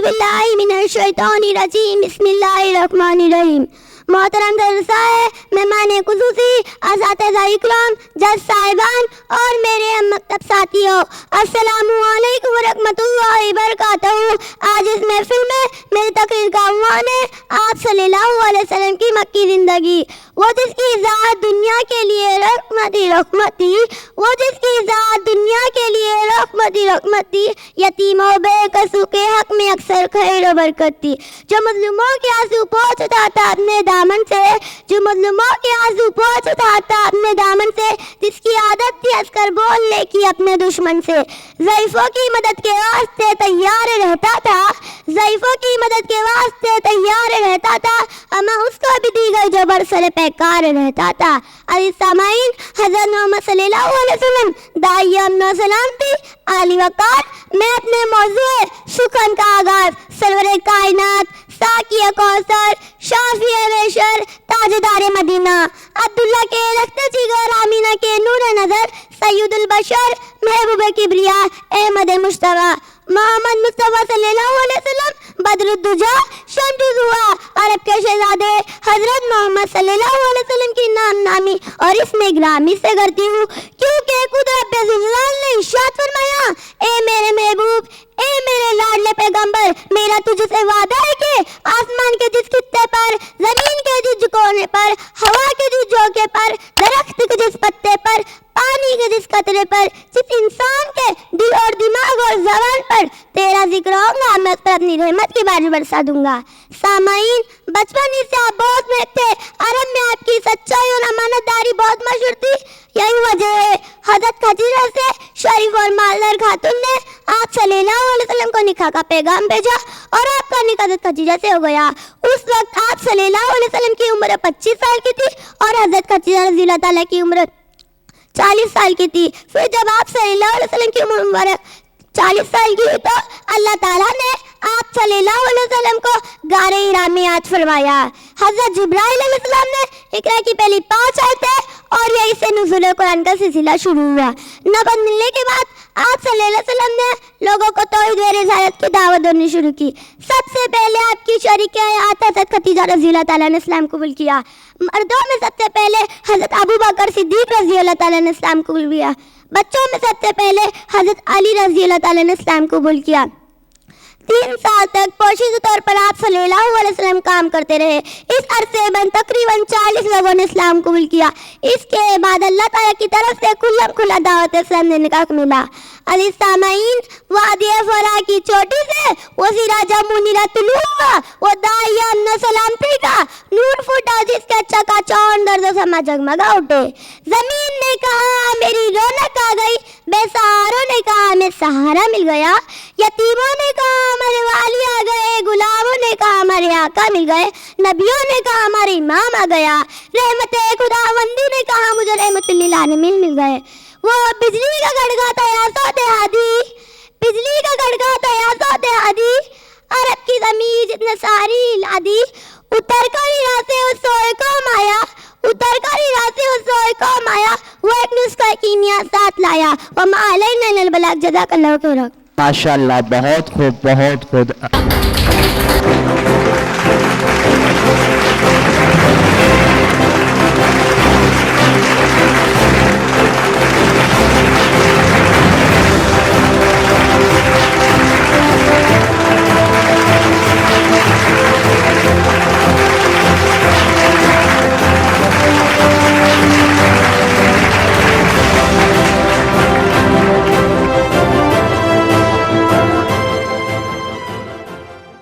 बिल्लाहि मिनश्शैतानिर्रजीम बिस्मिल्लाहिर्रहमानिर्रहीम। मोहतरम दरसाए, मेहमान खुसूसी, असातिज़ा इकराम, जज साहिबान और मेरे मकतब साथियों, अस्सलामु अलैकुम वरहमतुल्लाहि वबरकातुहू। आज इस महफिल में मेरी तकरीर का उन्वान है आप सल्लल्लाहु अलैहि वसल्लम की मक्की ज़िंदगी। वो जिसकी ज़ात दुनिया के लिए रहमत थी, वो जिसकी ज़ात दुनिया के लिए रहमत थी, यतीमों बेकसों के हक में अक्सर खैर और बरकत थी। जो मजलूमों के आंसू पोंछ उठाता अपने दामन से, जो मजलूमों के आंसू पोंछ उठाता अपने दामन से, जिसकी आदत थी हंसकर बोलने की अपने दुश्मन से। ज़ईफ़ों की मदद के वास्ते तैयार रहता था, ज़ईफ़ों की मदद के वास्ते तैयार रहता था, अमा उसको भी दी गई जो बरसर पैकार रहता था। अज़ीज़ सामाईन, हज़रत मोहम्मद सल्लल्लाहु अलैहि वसल्लम दाई अमन सलामती आली वक़ार मैं अपने मौज़ूए सुखन का आगाज़ सरवरे कायनात, साकिया कौसर, शाफ़िए बेशर, ताजदार मदीना, अब्दुल्ला के रख्ते जिगर, आमीना के नूर नज़र, सैयदुल बशर, महबूब किबरिया, अहमद मुश्तबा, मोहम्मद मुस्तफ़ा सल्लल्लाहु अलैहि वसल्लम, बदरुद्दुजा, शम्सुज़ुहा, अरब के शहज़ादे हज़रत मोहम्मद सल्लल्लाहु अलैहि वसल्लम की नाम नामी और इसमें ग्रामी से करती हूँ, क्योंकि कुदरत बेजुज़लाल ने इरशाद फरमाया, ए मेरे महबूब, ए मेरे लाडले पैगंबर, मेरा तुझसे वादा है कि आसमान के जिस खित्ते पर, जमीन के जिस कोने पर, हवा के जिस झोंके पर, दरख्त के जिस पत्ते पर, पानी के जिस कतरे पर, जिस इंसान के दिल और दिमाग और ज़बान पर तेरा जिक्र होगा, मैं उस पर अपनी रहमत की बारिश बरसा दूंगा। सामाईन, बचपन ही से आप बहुत में थे, अरब में आपकी सच्चाई और अमानतदारी बहुत मशहूर थी। यही वजह है हज़रत खदीजा से शरीफ और मालदार खातून ने आप सल्लल्लाहु अलैहि वसल्लम को निकाह का पैगाम भेजा और आपका निकाह हज़रत खदीजा से हो गया। उस वक्त आप सल्लल्लाहु अलैहि वसल्लम की उम्र 25 साल की थी और हज़रत खदीजा रज़ियल्लाहु ताला की उम्र 40 साल की थी। फिर जब आप सल्लल्लाहु अलैहि वसल्लम की उम्र 40 साल की हुई तो अल्लाह ताला ने आप सल्लल्लाहु अलैहि वसल्लम को गारे हिरा में याद फरमाया। हज़रत जिब्राइल अलैहिस्सलाम ने इकरा की पहली 5 आयतें और यही से नुज़ूल कुरान का सिलसिला शुरू हुआ। नबूवत मिलने के बाद आप सल्लल्लाहु अलैहि वसल्लम ने लोगों को तौहीद व रिसालत की दावत देनी शुरू की। सबसे पहले आपकी शरीक हयात हज़रत खदीजा रज़ियल्लाहु ताला ने इस्लाम कबूल किया। मर्दों में सबसे पहले हज़रत अबू बकर सिद्दीक़ रज़ियल्लाहु ताला ने इस्लाम कबूल किया। बच्चों में सबसे पहले हज़रत अली रज़ियल्लाहु ताला ने इस्लाम कबूल किया। 3 साल तक पोशीज़ तौर पर आप सल्लल्लाहु अलैहि वसल्लम काम करते रहे। इस अरसे में तकरीबन 40 लोगों ने इस्लाम कबूल किया। इसके बाद अल्लाह ताला की तरफ से खुला दावत इस्लाम देने का मिला। अली सामाईन, वादी फरा की चोटी से वो सिराजा मुनीरा तुलू हुआ, वो दाई अमन सलामती का नूर फूटा जिसका चकाचौंध दर्द समा जगमगा उठे। जमीन ने कहा मेरी रौनक आ गई, बेसहारों ने कहा हमें सहारा मिल गया, यतीमों ने कहा हमारे वाली आ गए, गुलामों ने कहा हमारे आका मिल गए, नबियों ने कहा हमारे इमाम आ गया, रहमत खुदावंदी ने कहा मुझे रहमतुल लिल आलमीन मिल गए। वो बिजली का गड़गड़ाता या सोते हादी, बिजली का गड़गड़ाता या सोते हादी, अरब की ज़मीन जितने सारी लादी, उतर कर यहाँ से उस सोए को माया, उतर कर यहाँ से उस सोए को माया, वो एक नुस्खा कीमिया साथ लाया। वो मालैना इल्लल बलाग, जज़ाकल्लाहु खैरन। माशाअल्लाह, बहुत खूब, बहुत खूब।